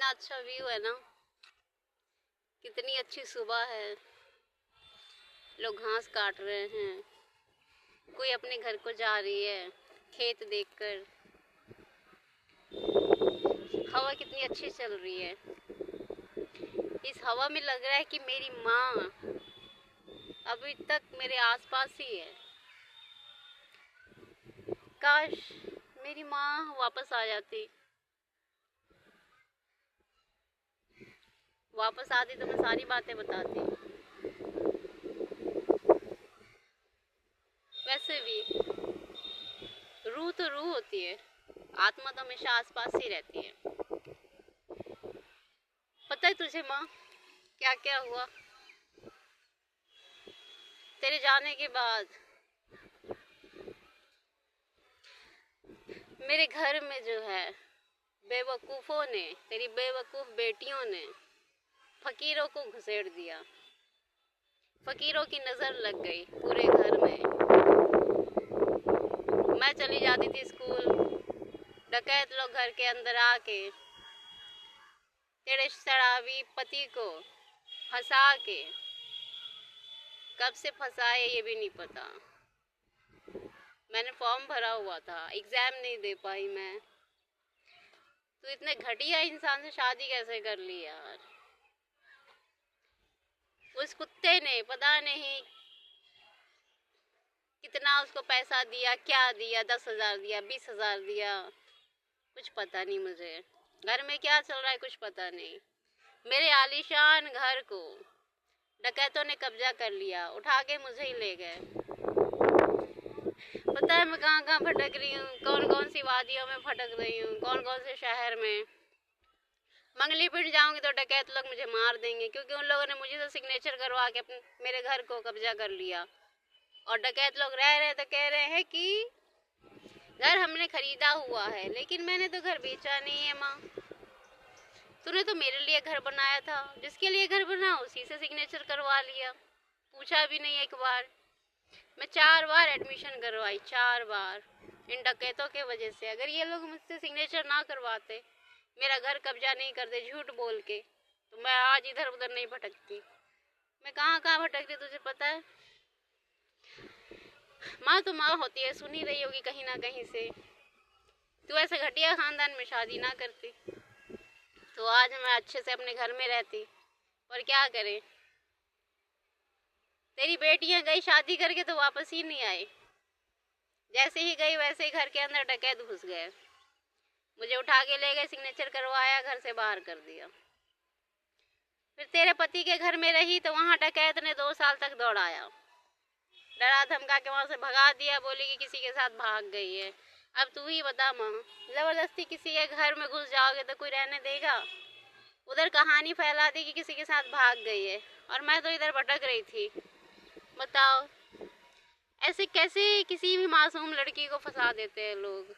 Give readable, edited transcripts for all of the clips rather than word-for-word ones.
कितना अच्छा व्यू है ना, कितनी अच्छी सुबह है। लोग घास काट रहे हैं, कोई अपने घर को जा रही है खेत देखकर। हवा कितनी अच्छी चल रही है। इस हवा में लग रहा है कि मेरी माँ अभी तक मेरे आसपास ही है। काश मेरी माँ वापस आ जाती। वापस आती तो मैं सारी बातें बताती। वैसे भी रूह तो रूह होती है, आत्मा तो हमेशा आसपास ही रहती है। पता है तुझे माँ क्या क्या हुआ तेरे जाने के बाद? मेरे घर में जो है बेवकूफ़ों ने, तेरी बेवकूफ़ बेटियों ने फकीरों को घुसेड़ दिया। फकीरों की नज़र लग गई पूरे घर में। मैं चली जाती थी स्कूल, डकैत लोग घर के अंदर आके तेरे शराबी पति को फंसा के, कब से फंसाए ये भी नहीं पता। मैंने फॉर्म भरा हुआ था, एग्ज़ाम नहीं दे पाई मैं। तो इतने घटिया इंसान से शादी कैसे कर ली यार? उस कुत्ते ने पता नहीं कितना उसको पैसा दिया, क्या दिया, 10,000 दिया, 20,000 दिया, कुछ पता नहीं मुझे। घर में क्या चल रहा है कुछ पता नहीं। मेरे आलीशान घर को डकैतों ने कब्जा कर लिया, उठा के मुझे ही ले गए। पता है मैं कहाँ कहाँ भटक रही हूँ, कौन कौन सी वादियों में भटक रही हूँ, कौन कौन से शहर में। मंगलीपिंड जाऊंगी तो डकैत लोग मुझे मार देंगे, क्योंकि उन लोगों ने मुझे तो सिग्नेचर करवा के मेरे घर को कब्जा कर लिया। और डकैत लोग रह रहे तो कह रहे हैं कि घर हमने खरीदा हुआ है, लेकिन मैंने तो घर बेचा नहीं है माँ। तूने तो मेरे लिए घर बनाया था, जिसके लिए घर बना उसी से सिग्नेचर करवा लिया, पूछा भी नहीं एक बार। मैं 4 बार एडमिशन करवाई, 4 बार, इन डकैतों के वजह से। अगर ये लोग मुझसे सिग्नेचर ना करवाते, मेरा घर कब्जा नहीं करते झूठ बोल के, तो मैं आज इधर उधर नहीं भटकती। मैं कहाँ कहाँ भटकती तुझे पता है? माँ तो माँ होती है, सुनी रही होगी कहीं ना कहीं से। तू ऐसे घटिया खानदान में शादी ना करती तो आज मैं अच्छे से अपने घर में रहती। और क्या करें, तेरी बेटियां गई शादी करके तो वापस ही नहीं आई। जैसे ही गई वैसे ही घर के अंदर डकैत घुस गए, मुझे उठा के ले गए, सिग्नेचर करवाया, घर से बाहर कर दिया। फिर तेरे पति के घर में रही तो वहाँ डकैत ने 2 साल तक दौड़ाया, डरा धमका के वहाँ से भगा दिया, बोली कि किसी के साथ भाग गई है। अब तू ही बता माँ, जबरदस्ती किसी के घर में घुस जाओगे तो कोई रहने देगा? उधर कहानी फैला दी कि किसी के साथ भाग गई है, और मैं तो इधर भटक रही थी। बताओ ऐसे कैसे किसी भी मासूम लड़की को फंसा देते हैं लोग।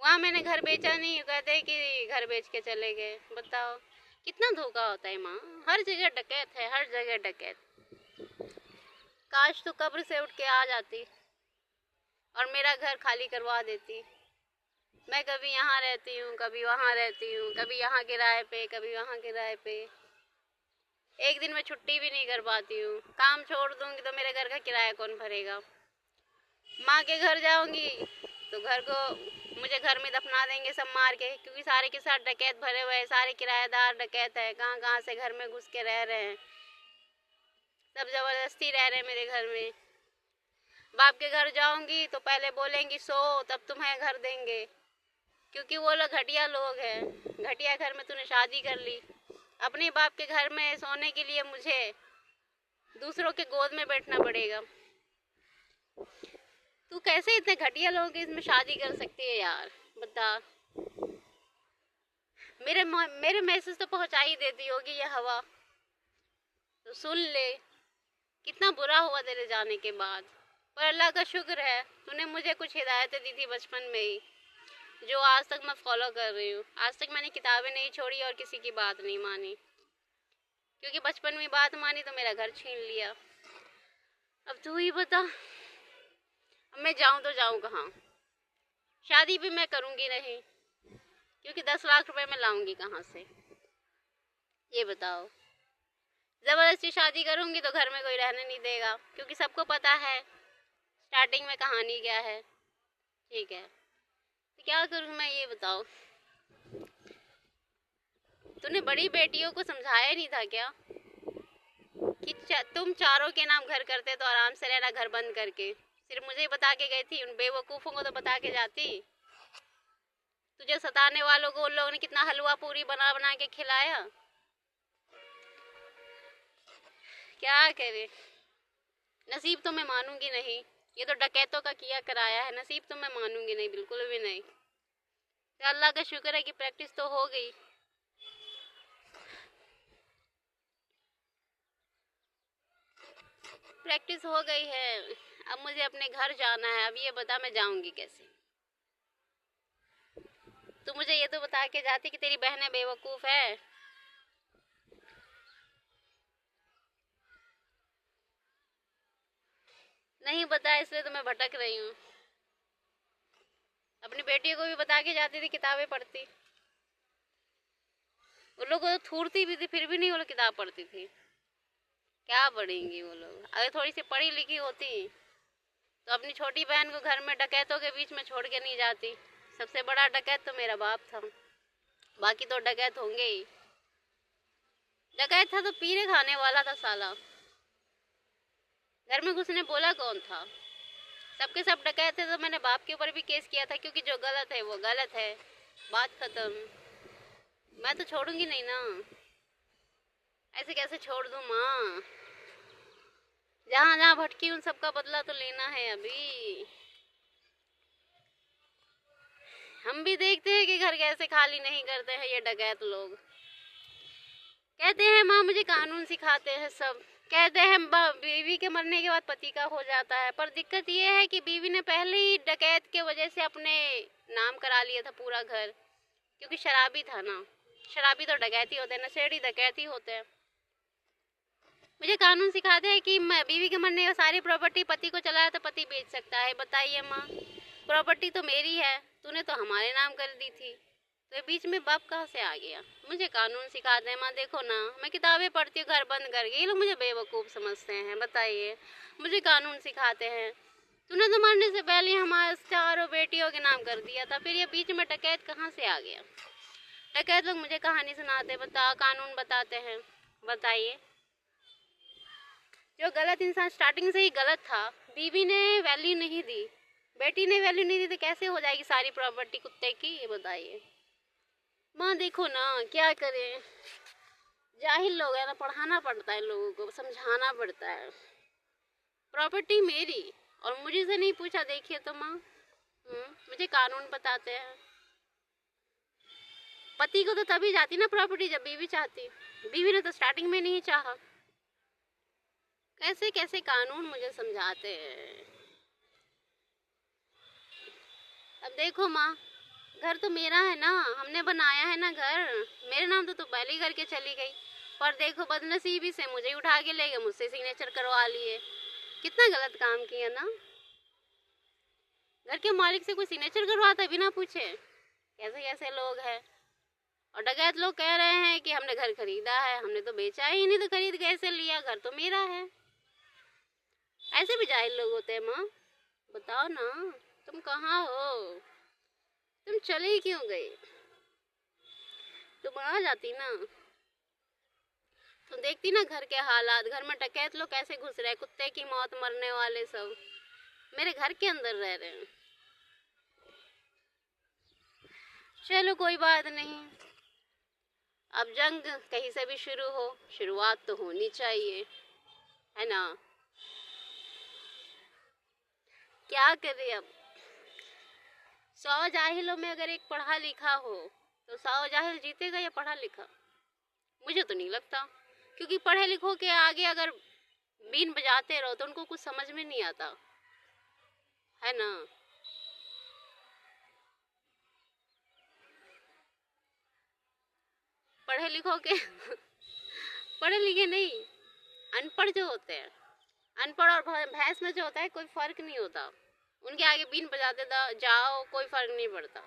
वहाँ मैंने घर बेचा नहीं, कहते कि घर बेच के चले गए। बताओ कितना धोखा होता है माँ। हर जगह डकैत है, हर जगह डकैत। काश तू कब्र से उठ के आ जाती और मेरा घर खाली करवा देती। मैं कभी यहाँ रहती हूँ, कभी वहाँ रहती हूँ, कभी यहाँ किराए पे, कभी वहाँ किराए पे। एक दिन मैं छुट्टी भी नहीं कर पाती हूँ। काम छोड़ दूँगी तो मेरे घर का किराया कौन भरेगा? माँ के घर जाऊँगी तो घर को मुझे घर में दफना देंगे सब मार के, क्योंकि सारे के साथ डकैत भरे हुए हैं, सारे किराएदार डकैत है, कहाँ कहाँ से घर में घुस के रह रहे हैं, सब जबरदस्ती रह रहे हैं मेरे घर में। बाप के घर जाऊंगी तो पहले बोलेंगी सो, तब तुम्हें घर देंगे, क्योंकि वो लोग घटिया लोग हैं। घटिया घर में तूने शादी कर ली, अपने बाप के घर में सोने के लिए मुझे दूसरों के गोद में बैठना पड़ेगा। तू कैसे इतने घटिया लोगों की इसमें शादी कर सकती है यार? बता। मेरे मैसेज तो पहुंचा ही देती होगी ये हवा, तो सुन ले। कितना बुरा हुआ तेरे जाने के बाद, पर अल्लाह का शुक्र है तूने मुझे कुछ हिदायतें दी थी बचपन में ही, जो आज तक मैं फॉलो कर रही हूँ। आज तक मैंने किताबें नहीं छोड़ी और किसी की बात नहीं मानी, क्योंकि बचपन में बात मानी तो मेरा घर छीन लिया। अब तू ही बता, अब मैं जाऊँ तो जाऊँ कहाँ? शादी भी मैं करूँगी नहीं, क्योंकि 10 लाख रुपए मैं लाऊंगी कहाँ से? ये बताओ। ज़बरदस्ती शादी करूँगी तो घर में कोई रहने नहीं देगा, क्योंकि सबको पता है स्टार्टिंग में कहानी क्या है। ठीक है, तो क्या करूँ मैं, ये बताओ। तूने बड़ी बेटियों को समझाया नहीं था क्या कि तुम चारों के नाम घर करते तो आराम से रहना घर बंद करके। सिर्फ मुझे ही बता के गई थी, उन बेवकूफ़ों को तो बता के जाती। तुझे सताने वालों को उन लोगों ने कितना हलवा पूरी बना बना के खिलाया। क्या करे, नसीब तो मैं मानूंगी नहीं। ये तो डकैतों का किया कराया है, नसीब तो मैं मानूंगी नहीं, बिल्कुल भी नहीं। तो अल्लाह का शुक्र है कि प्रैक्टिस तो हो गई। प्रैक्टिस हो गई है, अब मुझे अपने घर जाना है। अब ये बता मैं जाऊंगी कैसे। तू मुझे ये तो बता के जाती कि तेरी बहनें बेवकूफ़ है। नहीं बता, इसलिए तो मैं भटक रही हूँ। अपनी बेटी को भी बता के जाती थी, किताबें पढ़ती। उन लोग को थूरती भी थी, फिर भी नहीं वो लोग किताब पढ़ती थी। क्या पढ़ेंगी वो लोग। अगर थोड़ी सी पढ़ी लिखी होती तो अपनी छोटी बहन को घर में डकैतों के बीच में छोड़ के नहीं जाती। सबसे बड़ा डकैत तो मेरा बाप था, बाकी तो डकैत होंगे ही। डकैत था तो पीने खाने वाला था साला। घर में घुसने बोला कौन था। सबके सब डकैत थे तो मैंने बाप के ऊपर भी केस किया था, क्योंकि जो गलत है वो गलत है, बात खत्म। मैं तो छोड़ूंगी नहीं ना, ऐसे कैसे छोड़ दूँ माँ। जहाँ जहाँ भटकी उन सबका बदला तो लेना है अभी। हम भी देखते हैं कि घर कैसे खाली नहीं करते हैं ये डकैत लोग। कहते हैं माँ मुझे कानून सिखाते हैं सब। कहते हैं बीवी के मरने के बाद पति का हो जाता है, पर दिक्कत ये है कि बीवी ने पहले ही डकैत के वजह से अपने नाम करा लिया था पूरा घर, क्योंकि शराबी था ना। शराबी तो डकैती होते हैं, नशेड़ी डकैती होते हैं। मुझे कानून सिखाते हैं कि बीवी के मरने का सारी प्रॉपर्टी पति को चलाया तो पति बेच सकता है। बताइए माँ, प्रॉपर्टी तो मेरी है, तूने तो हमारे नाम कर दी थी, तो बीच में बाप कहाँ से आ गया। मुझे कानून सिखाते हैं माँ। देखो ना, मैं किताबें पढ़ती हूँ घर बंद करके, ये लोग मुझे बेवकूफ़ समझते हैं। बताइए, मुझे कानून सिखाते हैं। तूने तो मरने से पहले हमारे चारों बेटियों के नाम कर दिया था, फिर ये बीच में डकैत कहाँ से आ गया। डकैत लोग मुझे कहानी सुनाते, बता कानून बताते हैं। बताइए, जो गलत इंसान स्टार्टिंग से ही गलत था, बीवी ने वैल्यू नहीं दी, बेटी ने वैल्यू नहीं दी, तो कैसे हो जाएगी सारी प्रॉपर्टी कुत्ते की। ये बताइए माँ। देखो ना, क्या करें, जाहिल लोग है ना, पढ़ाना पड़ता है लोगों को, समझाना पड़ता है। प्रॉपर्टी मेरी और मुझे से नहीं पूछा। देखिए तो माँ, मुझे कानून बताते हैं। पति को तो तभी जाती ना प्रॉपर्टी जब बीवी चाहती। बीवी ने तो स्टार्टिंग में नहीं चाहा। कैसे कैसे कानून मुझे समझाते हैं। अब देखो माँ, घर तो मेरा है ना, हमने बनाया है ना घर। मेरे नाम तो तू पहले ही करके चली गई, पर देखो बदनसीबी से मुझे उठा के ले गए, मुझसे सिग्नेचर करवा लिए। कितना गलत काम किया ना। घर के मालिक से कोई सिग्नेचर करवाता बिना पूछे। कैसे कैसे लोग हैं। और डकैत लोग कह रहे हैं कि हमने घर खरीदा है, हमने तो बेचा ही नहीं, तो खरीद कैसे लिया, घर तो मेरा है। ऐसे भी जाहिल लोग होते हैं माँ। बताओ ना, तुम कहाँ हो, तुम चली क्यों गई। तुम आ जाती ना, तुम देखती ना घर के हालात। घर में डकैत लोग कैसे घुस रहे, कुत्ते की मौत मरने वाले सब मेरे घर के अंदर रह रहे हैं। चलो कोई बात नहीं, अब जंग कहीं से भी शुरू हो, शुरुआत तो होनी चाहिए, है ना। क्या करें अब। 100 जाहिलों में अगर एक पढ़ा लिखा हो तो 100 जाहिल जीतेगा या पढ़ा लिखा। मुझे तो नहीं लगता, क्योंकि पढ़े लिखों के आगे अगर बीन बजाते रहो तो उनको कुछ समझ में नहीं आता, है ना। पढ़े लिखों के पढ़े लिखे नहीं, अनपढ़ जो होते हैं, अनपढ़ और भैंस में जो होता है कोई फर्क नहीं होता। उनके आगे बीन बजाते जाओ, कोई फर्क नहीं पड़ता।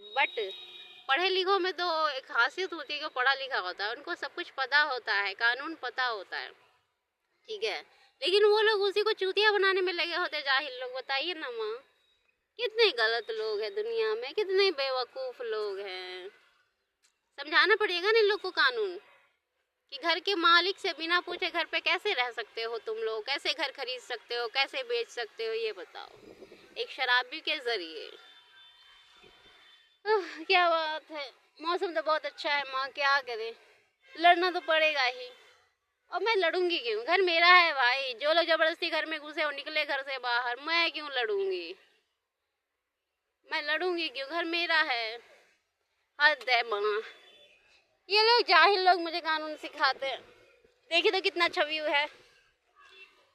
बट पढ़े लिखों में तो एक खासियत होती है कि पढ़ा लिखा होता है, उनको सब कुछ पता होता है, कानून पता होता है, ठीक है। लेकिन वो लोग उसी को चूतिया बनाने में लगे होते, जाहिल लोग। बताइए ना माँ, कितने गलत लोग हैं दुनिया में, कितने बेवकूफ़ लोग हैं। समझाना पड़ेगा ना इन लोग को कानून, कि घर के मालिक से बिना पूछे घर पे कैसे रह सकते हो तुम लोग, कैसे घर खरीद सकते हो, कैसे बेच सकते हो, ये बताओ, एक शराबी के जरिए। क्या बात है। मौसम तो बहुत अच्छा है माँ, क्या करें, लड़ना तो पड़ेगा ही। और मैं लड़ूंगी क्यों, घर मेरा है भाई। जो लोग जबरदस्ती घर में घुसे और निकले घर से बाहर, मैं क्यों लड़ूंगी, मैं लड़ूंगी क्यों, घर मेरा है। हद है माँ, ये लोग जाहिल लोग मुझे कानून सिखाते हैं। देखिए तो कितना अच्छा व्यू है,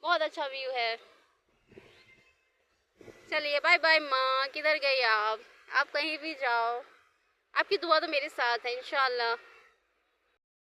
बहुत अच्छा व्यू है। चलिए बाय बाय माँ, किधर गई आप कहीं भी जाओ, आपकी दुआ तो मेरे साथ है इंशाल्लाह।